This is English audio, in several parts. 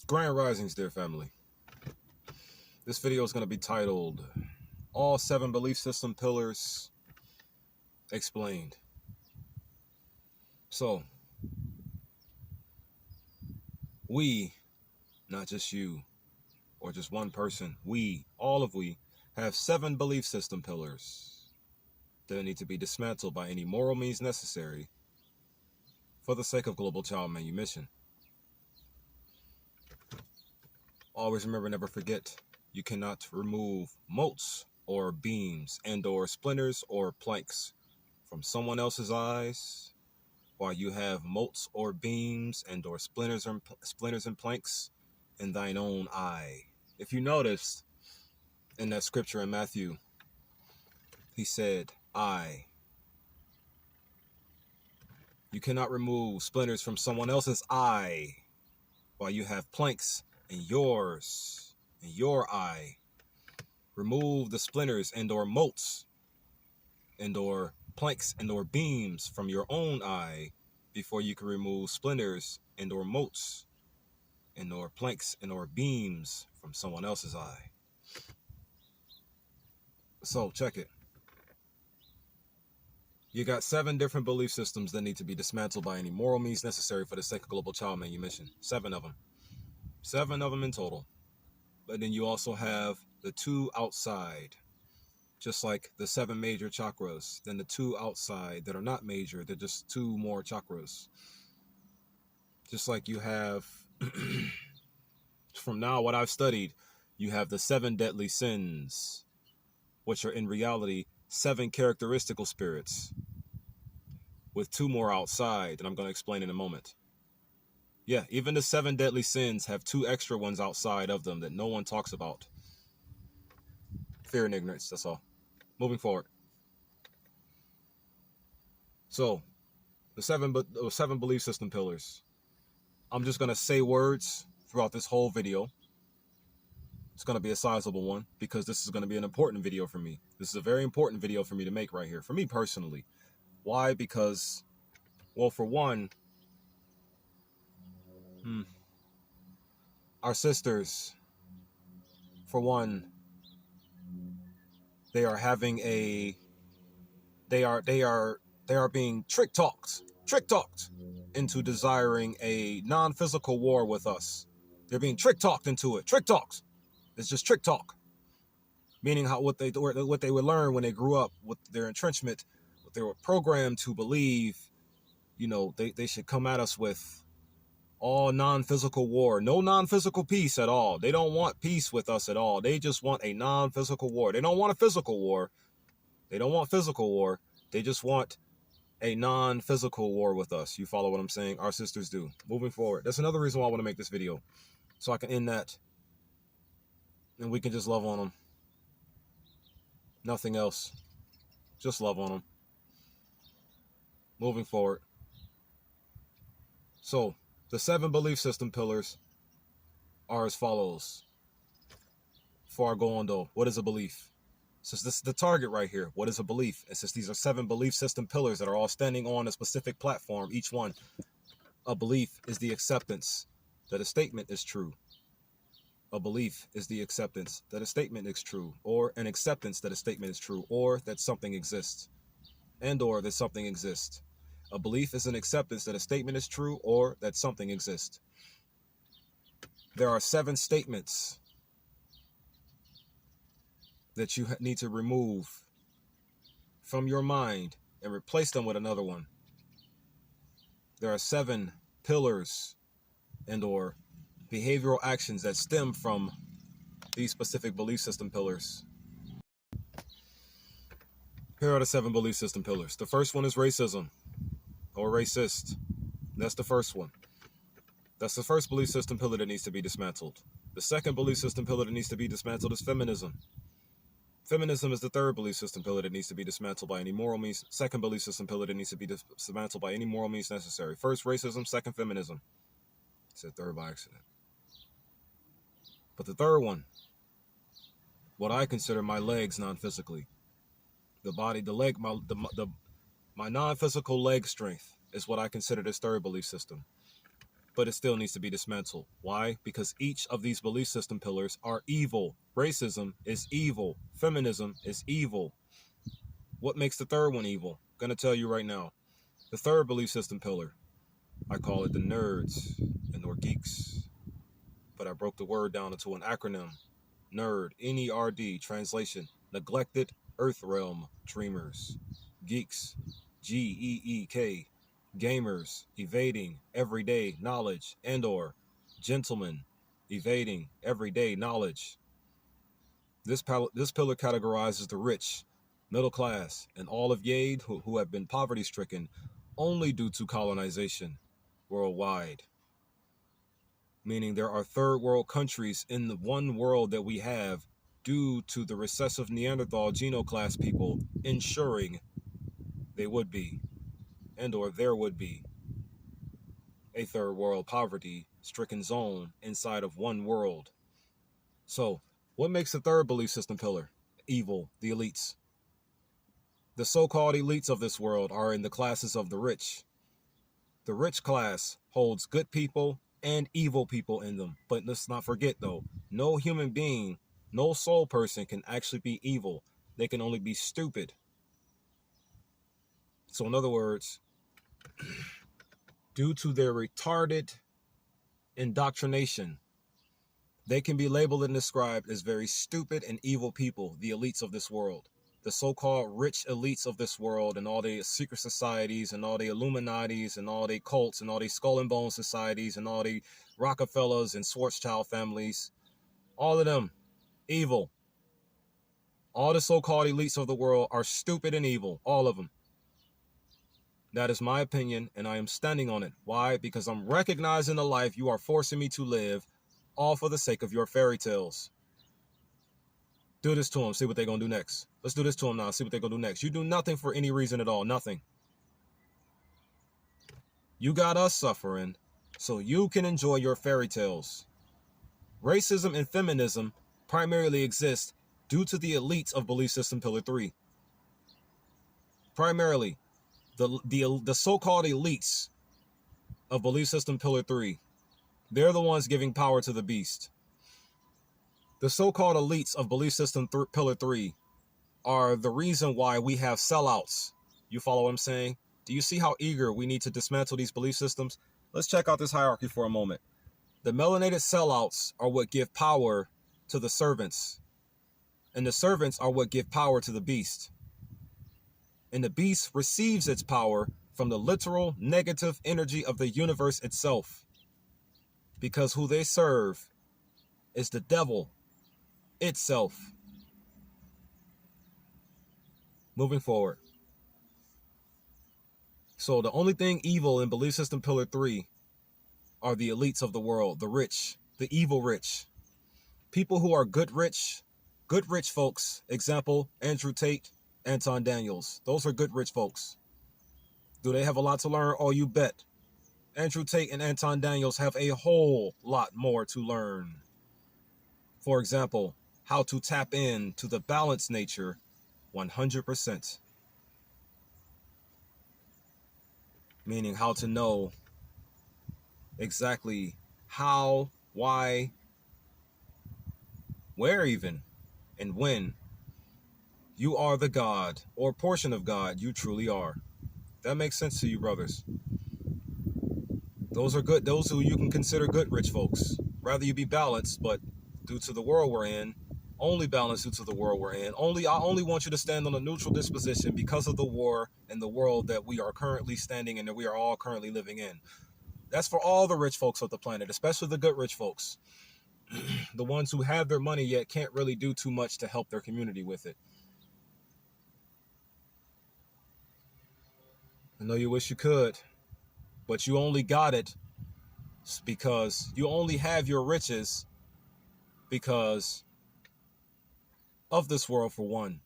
Grand Risings, dear family. This video is going to be titled, All 7 Belief System Pillars Explained. So, we, not just you, or just one person, we, all of we, have 7 belief system pillars that need to be dismantled by any moral means necessary for the sake of global child manumission. Always remember, never forget, you cannot remove motes or beams and or splinters or planks from someone else's eyes while you have motes or beams and or splinters and planks in thine own eye. If you noticed in that scripture in Matthew, he said, I. You cannot remove splinters from someone else's eye while you have planks in yours, in your eye. Remove the splinters and or motes and or planks and or beams from your own eye before you can remove splinters and or motes and or planks and or beams from someone else's eye. So check it. You got 7 different belief systems that need to be dismantled by any moral means necessary for the sake of global child manumission. 7 of them. 7 of them in total. But then you also have the 2 outside, just like the 7 major chakras. Then the 2 outside that are not major, they're just 2 more chakras. Just like you have, from now what I've studied, you have the 7 deadly sins, which are in reality 7 characteristical spirits with 2 more outside, and I'm going to explain in a moment. Yeah, even the 7 deadly sins have 2 extra ones outside of them that no one talks about. Fear and ignorance, that's all. Moving forward. So, the 7 belief system pillars. I'm just going to say words throughout this whole video. It's going to be a sizable one because this is going to be an important video for me. This is a very important video for me to make right here, for me personally. Why? Because, well, for one, our sisters, for one, they are having they are being trick-talked into desiring a non-physical war with us. They're being trick-talked into it. Trick-talks. It's just trick talk. Meaning what they would learn when they grew up with their entrenchment, what they were programmed to believe, you know, they should come at us with all non-physical war, no non-physical peace at all. They don't want peace with us at all. They just want a non-physical war. They don't want a physical war. They don't want physical war. They just want a non-physical war with us. You follow what I'm saying? Our sisters do. Moving forward. That's another reason why I want to make this video, so I can end that and we can just love on them. Nothing else. Just love on them. Moving forward. So, the 7 belief system pillars are as follows. Before I go on though, what is a belief? Since this is the target right here, what is a belief? And since these are 7 belief system pillars that are all standing on a specific platform, each one, a belief is the acceptance that a statement is true. A belief is the acceptance that a statement is true, or an acceptance that a statement is true, or that something exists, and or that something exists. A belief is an acceptance that a statement is true, or that something exists. There are 7 statements that you need to remove from your mind and replace them with another one. There are 7 pillars and or behavioral actions that stem from these specific belief system pillars. Here are the 7 belief system pillars. The first one is racism or racist. That's the first one. That's the first belief system pillar that needs to be dismantled. The second belief system pillar that needs to be dismantled is feminism. Feminism is the third belief system pillar that needs to be dismantled by any moral means. Second belief system pillar that needs to be dismantled by any moral means necessary. First racism, second feminism. I said third by accident. But the third one, what I consider my legs non-physically, the body, the leg, my non-physical leg strength is what I consider this third belief system. but it still needs to be dismantled. Why? Because each of these belief system pillars are evil. Racism is evil. Feminism is evil. What makes the third one evil? I'm gonna tell you right now. The third belief system pillar, I call it the nerds and/or geeks, but I broke the word down into an acronym. N.E.R.D, N.E.R.D, translation, neglected earth realm dreamers. Geeks, G.E.E.K, gamers, evading everyday knowledge, and/or gentlemen, evading everyday knowledge. This pillar categorizes the rich, middle class, and all of Yade who have been poverty-stricken only due to colonization worldwide. Meaning there are third world countries in the one world that we have due to the recessive Neanderthal genoclass people ensuring they would be, and/or there would be, a third world poverty-stricken zone inside of one world. So, what makes the third belief system pillar evil? The elites. The so-called elites of this world are in the classes of the rich. The rich class holds good people and evil people in them. But let's not forget, though, no human being, no soul person can actually be evil. They can only be stupid. So in other words, due to their retarded indoctrination, they can be labeled and described as very stupid and evil people, the elites of this world. The so-called rich elites of this world and all the secret societies and all the Illuminatis and all the cults and all the skull and bone societies and all the Rockefellers and Schwarzschild families, all of them, evil. All the so-called elites of the world are stupid and evil, all of them. That is my opinion, and I am standing on it. Why? Because I'm recognizing the life you are forcing me to live, all for the sake of your fairy tales. Do this to them, see what they're going to do next. Let's do this to them now, see what they're going to do next. You do nothing for any reason at all, nothing. You got us suffering so you can enjoy your fairy tales. Racism and feminism primarily exist due to the elites of belief system pillar 3. Primarily, the so-called elites of belief system pillar 3. They're the ones giving power to the beast. The so-called elites of belief system pillar 3 are the reason why we have sellouts. You follow what I'm saying? Do you see how eager we need to dismantle these belief systems? Let's check out this hierarchy for a moment. The melanated sellouts are what give power to the servants. And the servants are what give power to the beast. And the beast receives its power from the literal negative energy of the universe itself. Because who they serve is the devil itself. Moving forward. So the only thing evil in belief system pillar 3 are the elites of the world, the rich, the evil rich. People who are good rich folks. Example, Andrew Tate, Anton Daniels. Those are good rich folks. Do they have a lot to learn? Oh, you bet. Andrew Tate and Anton Daniels have a whole lot more to learn. For example, how to tap into the balanced nature 100%. Meaning how to know exactly how, why, where even, and when you are the God or portion of God you truly are. That makes sense to you, brothers. Those are good. Those who you can consider good rich folks. Rather you be balanced, but due to the world we're in, only balanced due to the world we're in. I only want you to stand on a neutral disposition because of the war and the world that we are currently standing in, that we are all currently living in. That's for all the rich folks of the planet, especially the good rich folks. The ones who have their money yet can't really do too much to help their community with it. I know you wish you could, but you only got it because you only have your riches because of this world, for one.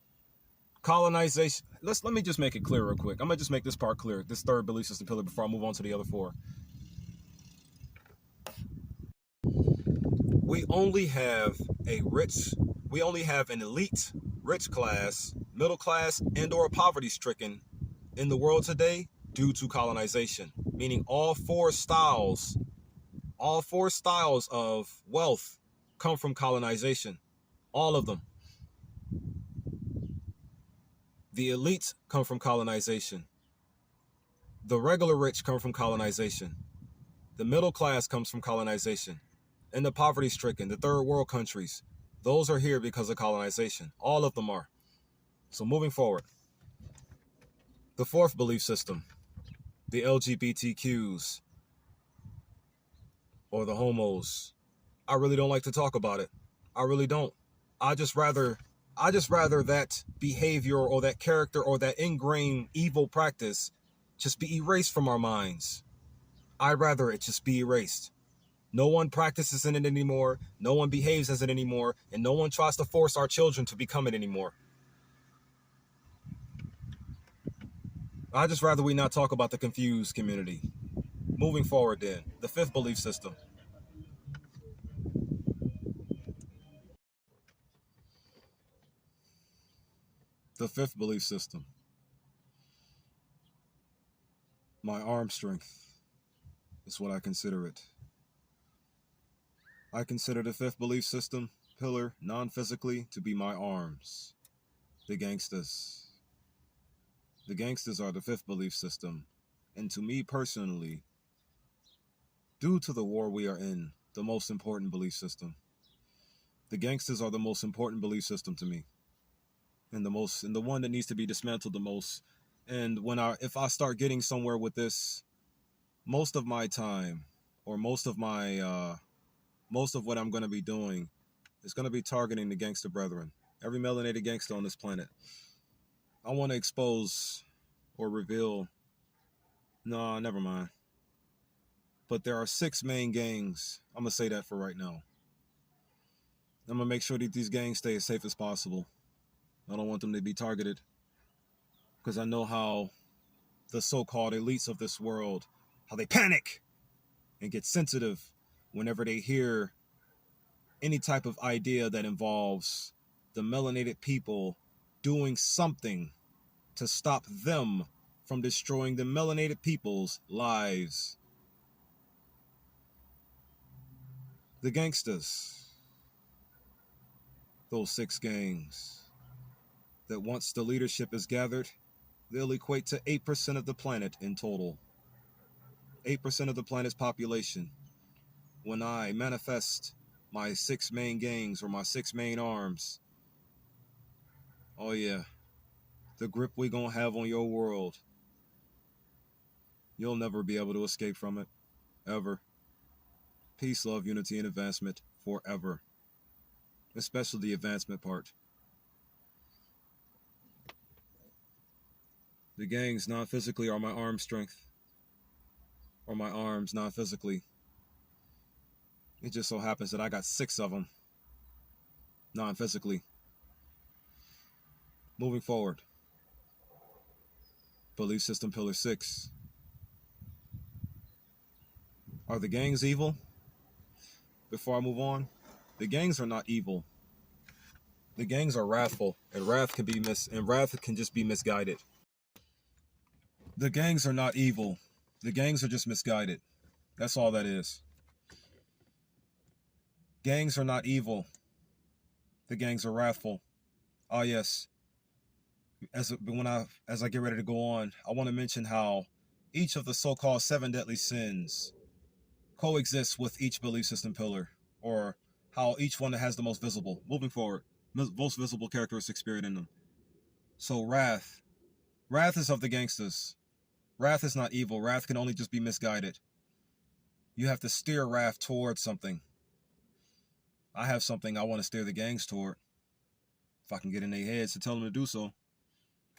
Colonization. Let me just make it clear real quick. I'm going to just make this part clear, this third belief system pillar, before I move on to the other four. We only have an elite, rich class, middle class, and/or poverty-stricken in the world today due to colonization. Meaning all four styles All four styles of wealth come from colonization. All of them. The elites come from colonization. The regular rich come from colonization. The middle class comes from colonization. And the poverty-stricken, the third world countries, those are here because of colonization. All of them are. So moving forward, the fourth belief system, the L.G.B.T.Qs, or the homos. I really don't like to talk about it. I really don't. I just rather that behavior or that character or that ingrained evil practice just be erased from our minds. I'd rather it just be erased. No one practices in it anymore, no one behaves as it anymore, and no one tries to force our children to become it anymore. I'd just rather we not talk about the confused community. Moving forward then, the fifth belief system. The fifth belief system. My arm strength is what I consider it. I consider the fifth belief system, pillar, non-physically, to be my arms. The gangsters. The gangsters are the fifth belief system. And to me personally, due to the war we are in, the most important belief system. The gangsters are the most important belief system to me. And the one that needs to be dismantled the most. And if I start getting somewhere with this, most of my time, or most of what I'm going to be doing is going to be targeting the gangster brethren, every melanated gangster on this planet. I want to expose or reveal, no, never mind. But there are 6 main gangs. I'm going to say that for right now. I'm going to make sure that these gangs stay as safe as possible. I don't want them to be targeted, because I know how the so-called elites of this world, how they panic and get sensitive whenever they hear any type of idea that involves the melanated people doing something to stop them from destroying the melanated people's lives. The gangsters, those 6 gangs, that once the leadership is gathered, they'll equate to 8% of the planet in total. 8% of the planet's population. When I manifest my 6 main gangs or my 6 main arms, oh yeah, the grip we gonna have on your world, you'll never be able to escape from it, ever. Peace, love, unity, and advancement forever. Especially the advancement part. The gangs non-physically are my arm strength, or my arms non-physically. It just so happens that I got 6 of them non-physically. Moving forward. Belief system pillar 6. Are the gangs evil? Before I move on, the gangs are not evil. The gangs are wrathful, and wrath can just be misguided. The gangs are not evil. The gangs are just misguided. That's all that is. Gangs are not evil. The gangs are wrathful. Ah, yes. As I get ready to go on, I want to mention how each of the so-called 7 deadly sins coexists with each belief system pillar, or how each one has the most visible, moving forward, most visible characteristic spirit in them. So wrath is of the gangsters. Wrath is not evil. Wrath can only just be misguided. You have to steer wrath towards something. I have something I want to steer the gangs toward. If I can get in their heads to tell them to do so,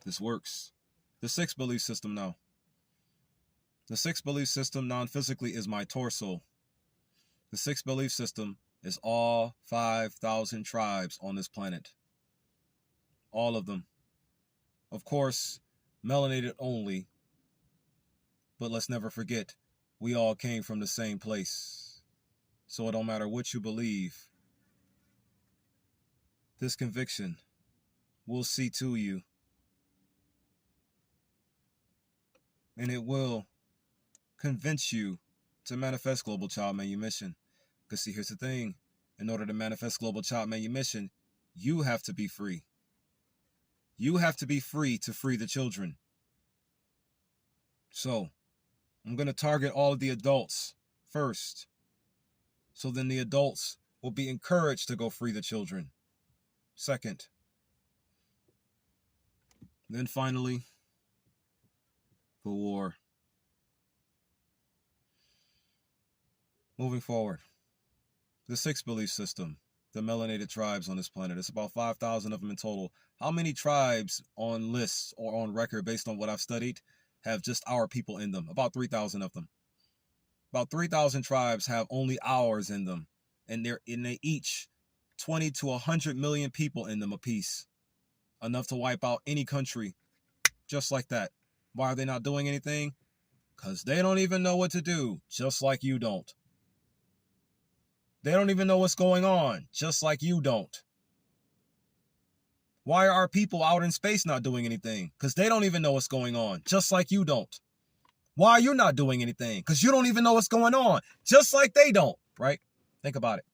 this works. The 6th belief system now. The 6th belief system non-physically is my torso. The 6th belief system is all 5,000 tribes on this planet. All of them. Of course, melanated only. But let's never forget, we all came from the same place. So it don't matter what you believe. This conviction will see to you. And it will convince you to manifest global child manumission. Because see, here's the thing. In order to manifest global child manumission, you have to be free. You have to be free to free the children. So, I'm going to target all of the adults first. So then the adults will be encouraged to go free the children. Second. Then finally, the war. Moving forward. The sixth belief system. The melanated tribes on this planet. It's about 5,000 of them in total. How many tribes on lists or on record, based on what I've studied, have just our people in them? About 3,000 of them. About 3,000 tribes have only ours in them. And they each 20 to 100 million people in them apiece. Enough to wipe out any country. Just like that. Why are they not doing anything? Because they don't even know what to do. Just like you don't. They don't even know what's going on, just like you don't. Why are our people out in space not doing anything? Because they don't even know what's going on, just like you don't. Why are you not doing anything? Because you don't even know what's going on, just like they don't, right? Think about it.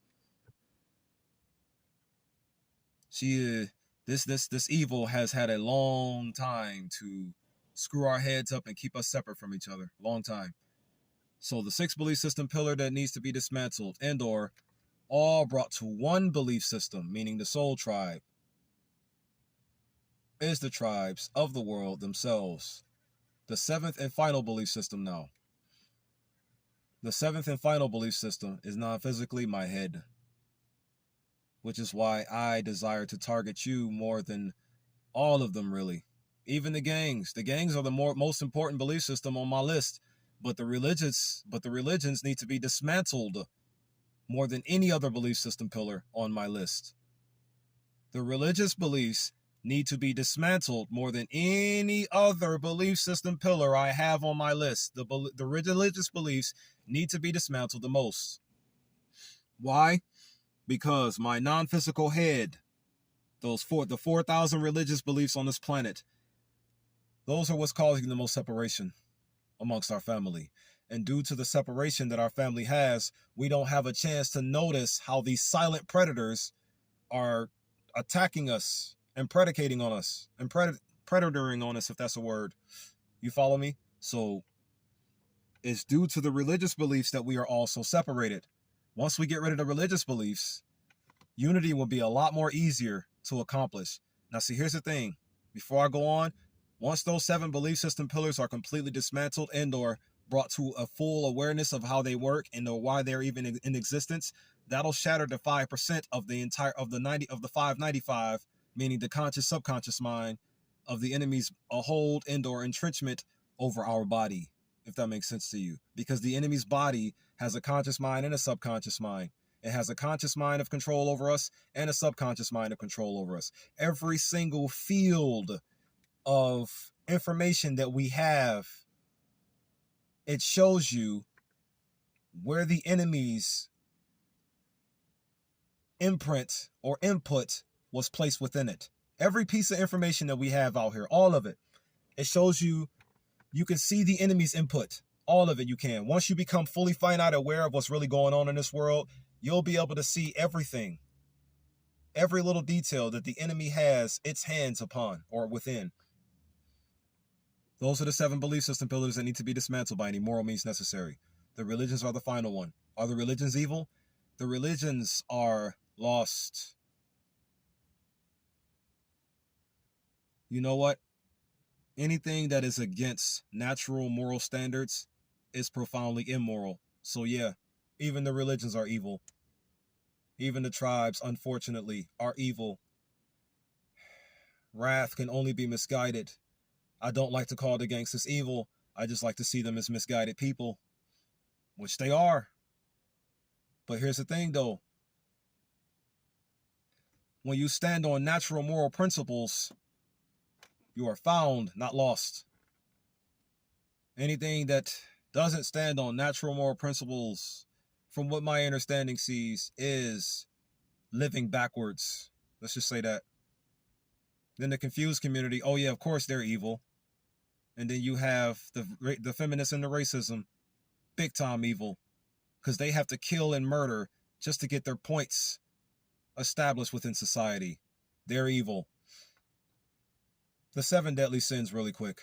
This evil has had a long time to screw our heads up and keep us separate from each other. Long time. So the sixth belief system pillar that needs to be dismantled and/or all brought to one belief system, meaning the soul tribe, is the tribes of the world themselves. The seventh and final belief system now. The seventh and final belief system is non-physically my head, which is why I desire to target you more than all of them, really. Even the gangs. The gangs are the most important belief system on my list, but the religions need to be dismantled more than any other belief system pillar on my list. The religious beliefs need to be dismantled more than any other belief system pillar I have on my list. The religious beliefs need to be dismantled the most. Why? Because my non-physical head, the 4,000 religious beliefs on this planet, those are what's causing the most separation amongst our family. And due to the separation that our family has, we don't have a chance to notice how these silent predators are attacking us and predicating on us and predatoring on us, if that's a word. You follow me? So it's due to the religious beliefs that we are also separated. Once we get rid of the religious beliefs, unity will be a lot more easier to accomplish. Now, see, here's the thing. Before I go on, once those 7 belief system pillars are completely dismantled and/or brought to a full awareness of how they work and why they're even in existence, that'll shatter the 5% of the 595, meaning the conscious subconscious mind of the enemy's hold and/or entrenchment over our body, if that makes sense to you. Because the enemy's body has a conscious mind and a subconscious mind. It has a conscious mind of control over us and a subconscious mind of control over us. Every single field of information that we have, it shows you where the enemy's imprint or input was placed within it. Every piece of information that we have out here, all of it, it shows you, you can see the enemy's input. All of it you can. Once you become fully finite aware of what's really going on in this world, you'll be able to see everything. Every little detail that the enemy has its hands upon or within. Those are the 7 belief system pillars that need to be dismantled by any moral means necessary. The religions are the final one. Are the religions evil? The religions are lost. You know what? Anything that is against natural moral standards is profoundly immoral. So yeah, even the religions are evil. Even the tribes, unfortunately, are evil. Wrath can only be misguided. I don't like to call the gangsters evil. I just like to see them as misguided people, which they are. But here's the thing, though. When you stand on natural moral principles, you are found, not lost. Anything that doesn't stand on natural moral principles, from what my understanding sees, is living backwards. Let's just say that. Then the confused community, oh yeah, of course they're evil. And then you have the feminists and the racism, big time evil. because they have to kill and murder just to get their points established within society. They're evil. The 7 deadly sins, really quick.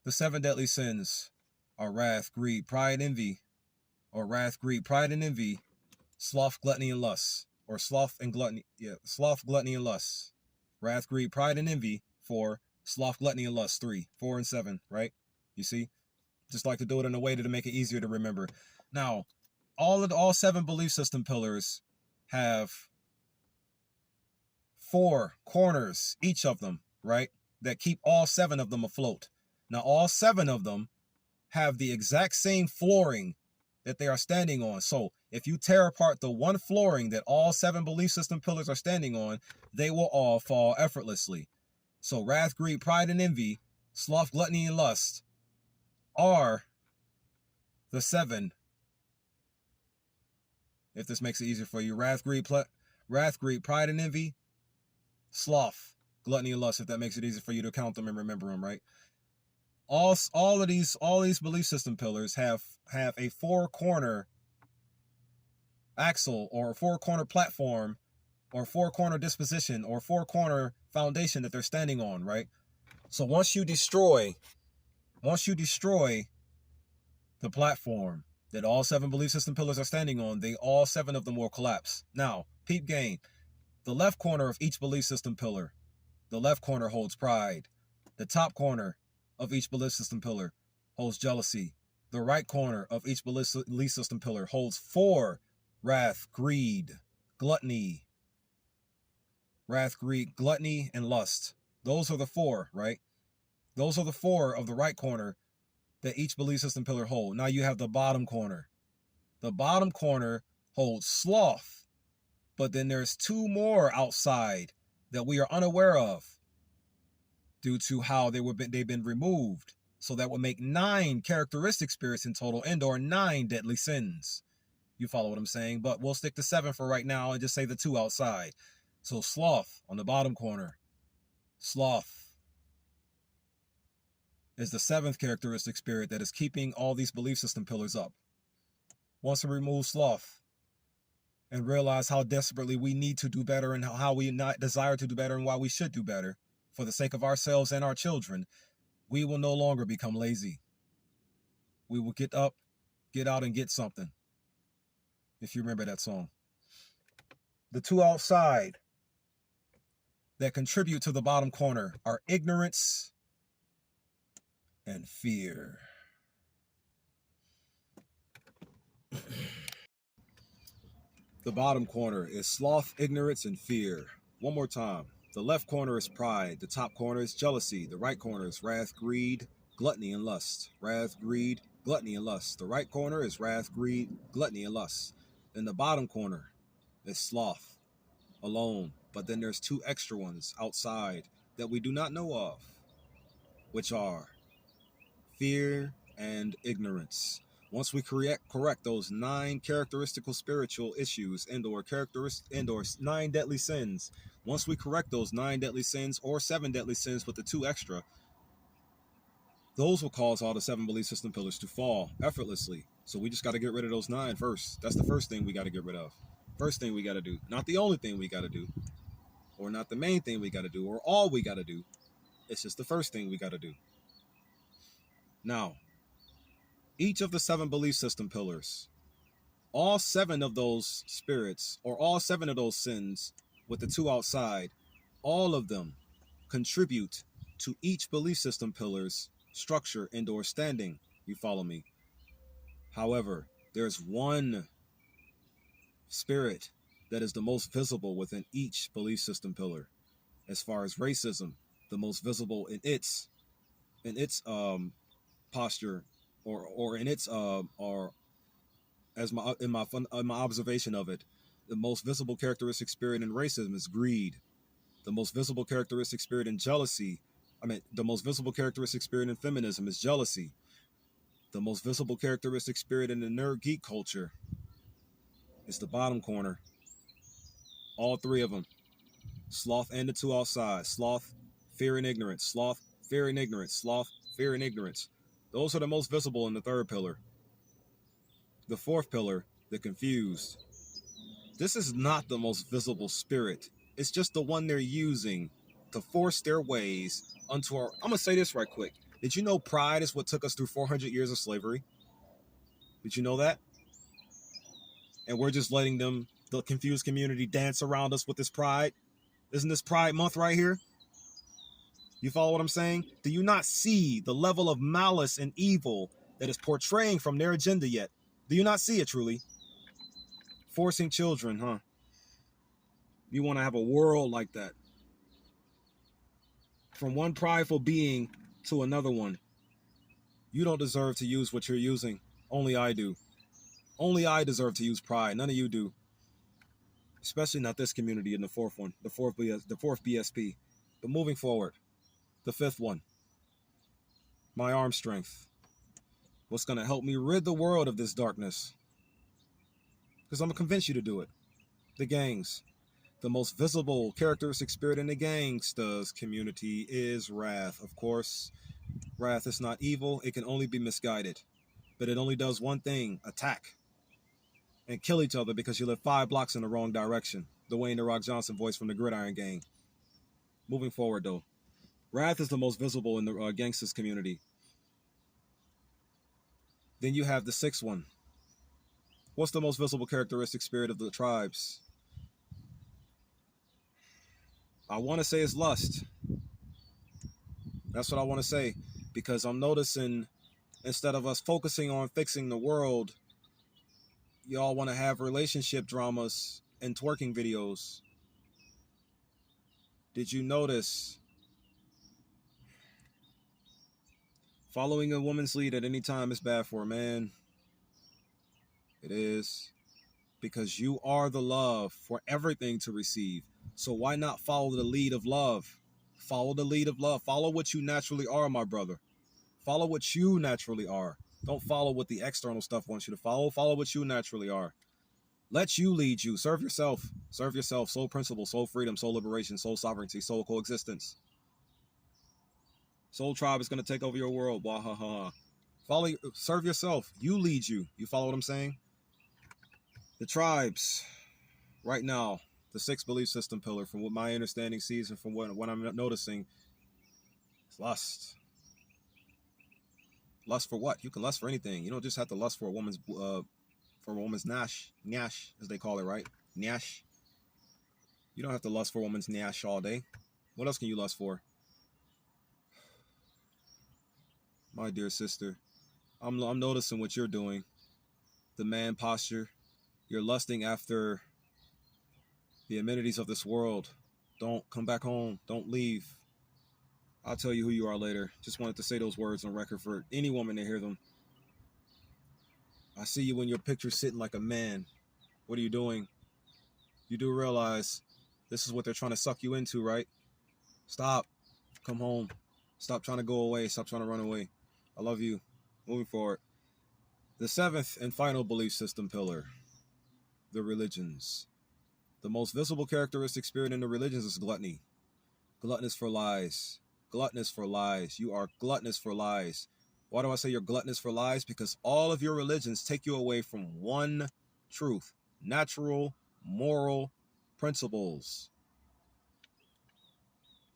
The 7 deadly sins are wrath, greed, pride, envy, or wrath, greed, pride, and envy, sloth, gluttony, and lust, or sloth and gluttony. Yeah, sloth, gluttony, and lust. Wrath, greed, pride, and envy. 4. Sloth, gluttony, and lust. 3, 4, and 7. Right? You see? Just like to do it in a way to make it easier to remember. Now, all 7 belief system pillars have 4 corners, each of them, right? That keep all 7 of them afloat. Now, all 7 of them have the exact same flooring that they are standing on. So if you tear apart the one flooring that all 7 belief system pillars are standing on, they will all fall effortlessly. So wrath, greed, pride, and envy, sloth, gluttony, and lust are the 7. If this makes it easier for you, wrath, greed, pride, and envy, sloth, gluttony, and lust. If that makes it easier for you to count them and remember them, right? All these belief system pillars have a 4-corner axle, or a 4-corner platform, or 4-corner disposition, or 4-corner foundation that they're standing on, right? So once you destroy the platform that all 7 belief system pillars are standing on, all 7 of them will collapse. Now, peep game. The left corner of each belief system pillar, the left corner holds pride. The top corner of each belief system pillar holds jealousy. The right corner of each belief system pillar holds 4: wrath, greed, gluttony, and lust. Those are the 4, right? Those are the 4 of the right corner that each belief system pillar hold. Now you have the bottom corner. The bottom corner holds sloth, but then there's 2 more outside that we are unaware of due to how they've been removed. So that would make 9 characteristic spirits in total, and/or 9 deadly sins. You follow what I'm saying? But we'll stick to 7 for right now and just say the 2 outside. So sloth on the bottom corner. Sloth is the 7th characteristic spirit that is keeping all these belief system pillars up. Once we remove sloth and realize how desperately we need to do better, and how we not desire to do better, and why we should do better for the sake of ourselves and our children, we will no longer become lazy. We will get up, get out, and get something. If you remember that song. The 2 outside that contribute to the bottom corner are ignorance and fear. The bottom corner is sloth, ignorance, and fear. One more time. The left corner is pride. The top corner is jealousy. The right corner is wrath, greed, gluttony, and lust. Wrath, greed, gluttony, and lust. The right corner is wrath, greed, gluttony, and lust. Then the bottom corner is sloth alone. But then there's 2 extra ones outside that we do not know of, which are fear and ignorance. Once we correct those 9 characteristical spiritual issues and/or 9 deadly sins, once we correct those 9 deadly sins or 7 deadly sins with the 2 extra, those will cause all the 7 belief system pillars to fall effortlessly. So we just got to get rid of those 9 first. That's the first thing we got to get rid of. First thing we got to do. Not the only thing we got to do, or not the main thing we got to do, or all we got to do. It's just the first thing we got to do. Now, each of the 7 belief system pillars, all 7 of those spirits, or all 7 of those sins with the 2 outside, all of them contribute to each belief system pillar's structure and/or standing. You follow me? However, there's one spirit that is the most visible within each belief system pillar. As far as racism, the most visible in its posture, or in its or as in my observation of it, the most visible characteristic spirit in racism is greed. The most visible characteristic spirit in the most visible characteristic spirit in feminism is jealousy. The most visible characteristic spirit in the N.E.R.D geek culture is the bottom corner. All 3 of them. Sloth and the 2 outside. Sloth, fear, and ignorance. Sloth, fear, and ignorance. Sloth, fear, and ignorance. Those are the most visible in the 3rd pillar. The fourth pillar, the confused. This is not the most visible spirit. It's just the one they're using to force their ways onto our... I'm going to say this right quick. Did you know pride is what took us through 400 years of slavery? Did you know that? And we're just letting them, the confused community, dance around us with this pride? Isn't this Pride Month right here? You follow what I'm saying? Do you not see the level of malice and evil that is portraying from their agenda yet? Do you not see it truly? Forcing children, huh? You want to have a world like that. From one prideful being to another one. You don't deserve to use what you're using. Only I do. Only I deserve to use pride. None of you do. Especially not this community in the fourth one. The fourth B.S.P. But moving forward. The fifth one. My arm strength. What's going to help me rid the world of this darkness? Because I'm going to convince you to do it. The gangs. The most visible characteristic spirit in the gangsters community is wrath. Of course, wrath is not evil. It can only be misguided. But it only does one thing. Attack. And kill each other because you live 5 blocks in the wrong direction. The Wayne "The Rock" Johnson voice from the Gridiron Gang. Moving forward, though. Wrath is the most visible in the gangsters community. Then you have the sixth one. What's the most visible characteristic spirit of the tribes? I want to say it's lust. That's what I want to say. Because I'm noticing, instead of us focusing on fixing the world, y'all want to have relationship dramas and twerking videos. Did you notice? Following a woman's lead at any time is bad for a man. It is. Because you are the love for everything to receive. So why not follow the lead of love? Follow the lead of love. Follow what you naturally are, my brother. Follow what you naturally are. Don't follow what the external stuff wants you to follow. Follow what you naturally are. Let you lead you. Serve yourself. Serve yourself. Soul principle, soul freedom, soul liberation, soul sovereignty, soul coexistence. Soul tribe is going to take over your world. Wahaha. Follow, serve yourself. You lead you. You follow what I'm saying? The tribes, right now, the 6th belief system pillar, from what my understanding sees and from what I'm noticing, is lust. Lust for what? You can lust for anything. You don't just have to lust for a woman's nash, as they call it, right? Nash. You don't have to lust for a woman's nash all day. What else can you lust for? My dear sister, I'm noticing what you're doing. The man posture. You're lusting after the amenities of this world. Don't come back home. Don't leave. I'll tell you who you are later. Just wanted to say those words on record for any woman to hear them. I see you in your picture sitting like a man. What are you doing? You do realize this is what they're trying to suck you into, right? Stop. Come home. Stop trying to go away. Stop trying to run away. I love you. Moving forward. The 7th and final belief system pillar. The religions. The most visible characteristic spirit in the religions is gluttony. Gluttonous for lies. Gluttonous for lies. You are gluttonous for lies. Why do I say you're gluttonous for lies? Because all of your religions take you away from one truth. Natural, moral principles.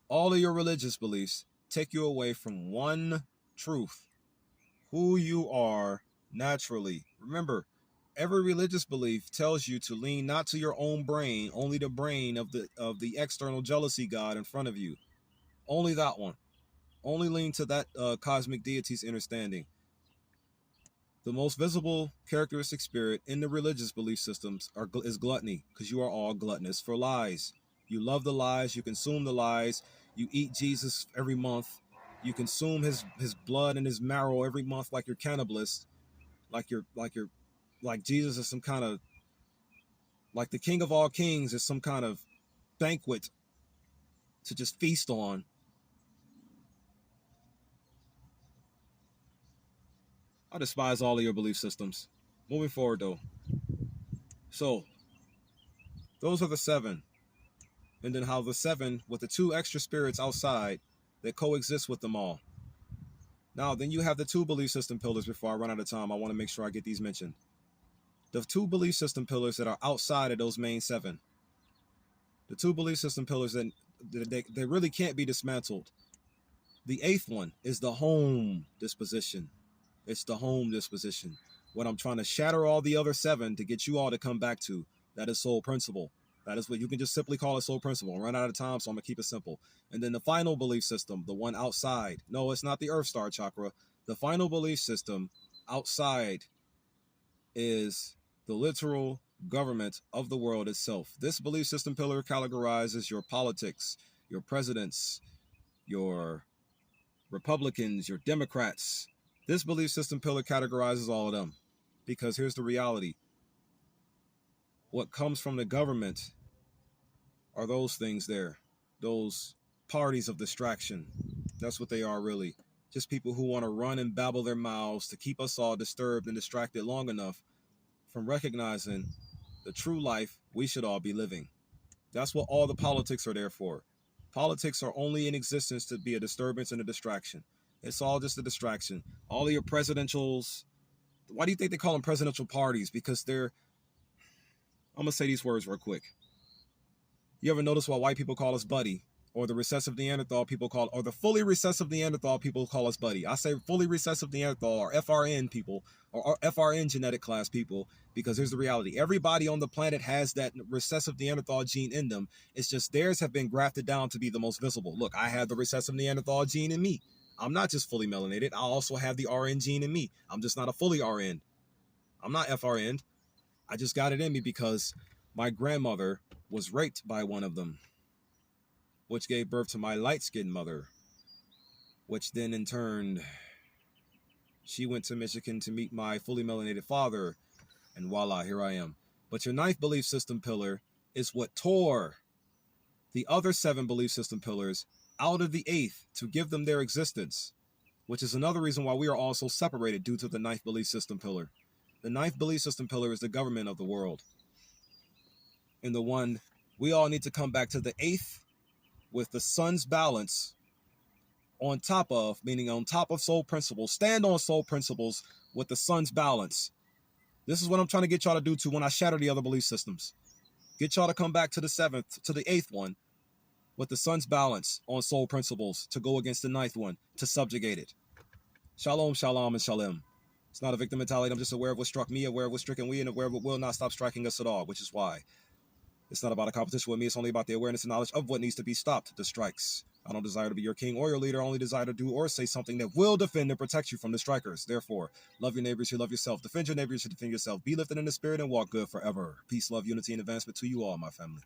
All of your religious beliefs take you away from one truth. Who you are naturally. Remember, every religious belief tells you to lean not to your own brain, only the brain of the external jealousy god in front of you. Only that one. Only lean to that cosmic deity's understanding. The most visible characteristic spirit in the religious belief systems is gluttony, because you are all gluttonous for lies. You love the lies. You consume the lies. You eat Jesus every month. You consume his blood and his marrow every month like you're cannibalist, like Jesus is some kind of, like the King of all kings is some kind of banquet to just feast on. I despise all of your belief systems. Moving forward, though. So, those are the 7. And then how the 7, with the 2 extra spirits outside, that coexist with them all. Now, then you have the 2 belief system pillars. Before I run out of time, I want to make sure I get these mentioned. The two belief system pillars that are outside of those main 7. The two belief system pillars that they really can't be dismantled. The 8th one is the home disposition. It's the home disposition. What I'm trying to shatter all the other 7 to get you all to come back to. That is soul principle. That is what you can just simply call it, soul principle. I'm running out of time, so I'm going to keep it simple. And then the final belief system, the one outside. No, it's not the Earth Star chakra. The final belief system outside is the literal government of the world itself. This belief system pillar categorizes your politics, your presidents, your Republicans, your Democrats. This belief system pillar categorizes all of them. Because here's the reality. What comes from the government are those things there. Those parties of distraction. That's what they are really. Just people who want to run and babble their mouths to keep us all disturbed and distracted long enough from recognizing the true life we should all be living. That's what all the politics are there for. Politics are only in existence to be a disturbance and a distraction. It's all just a distraction. All of your presidentials, why do you think they call them presidential parties? Because they're, I'm going to say these words real quick. You ever notice why white people call us buddy? Or the recessive Neanderthal people call, or the fully recessive Neanderthal people call us buddy. I say fully recessive Neanderthal or FRN people, or FRN genetic class people, because here's the reality. Everybody on the planet has that recessive Neanderthal gene in them. It's just theirs have been grafted down to be the most visible. Look, I have the recessive Neanderthal gene in me. I'm not just fully melanated. I also have the RN gene in me. I'm just not a fully RN. I'm not FRN. I just got it in me because my grandmother was raped by one of them, which gave birth to my light-skinned mother, which then in turn, she went to Michigan to meet my fully melanated father, and voila, here I am. But your 9th belief system pillar is what tore the other 7 belief system pillars out of the 8th to give them their existence, which is another reason why we are all so separated due to the 9th belief system pillar. The 9th belief system pillar is the government of the world. And the one we all need to come back to the 8th with the sun's balance on top of, meaning on top of soul principles. Stand on soul principles with the sun's balance. This is what I'm trying to get y'all to do too when I shatter the other belief systems. Get y'all to come back to the 7th, to the 8th one with the sun's balance on soul principles to go against the 9th one, to subjugate it. Shalom, shalom, and shalom. It's not a victim mentality. I'm just aware of what struck me, aware of what's stricken we, and aware of what will not stop striking us at all, which is why it's not about a competition with me. It's only about the awareness and knowledge of what needs to be stopped, the strikes. I don't desire to be your king or your leader. I only desire to do or say something that will defend and protect you from the strikers. Therefore, love your neighbors, you love yourself. Defend your neighbors, you defend yourself. Be lifted in the spirit and walk good forever. Peace, love, unity, and advancement to you all, my family.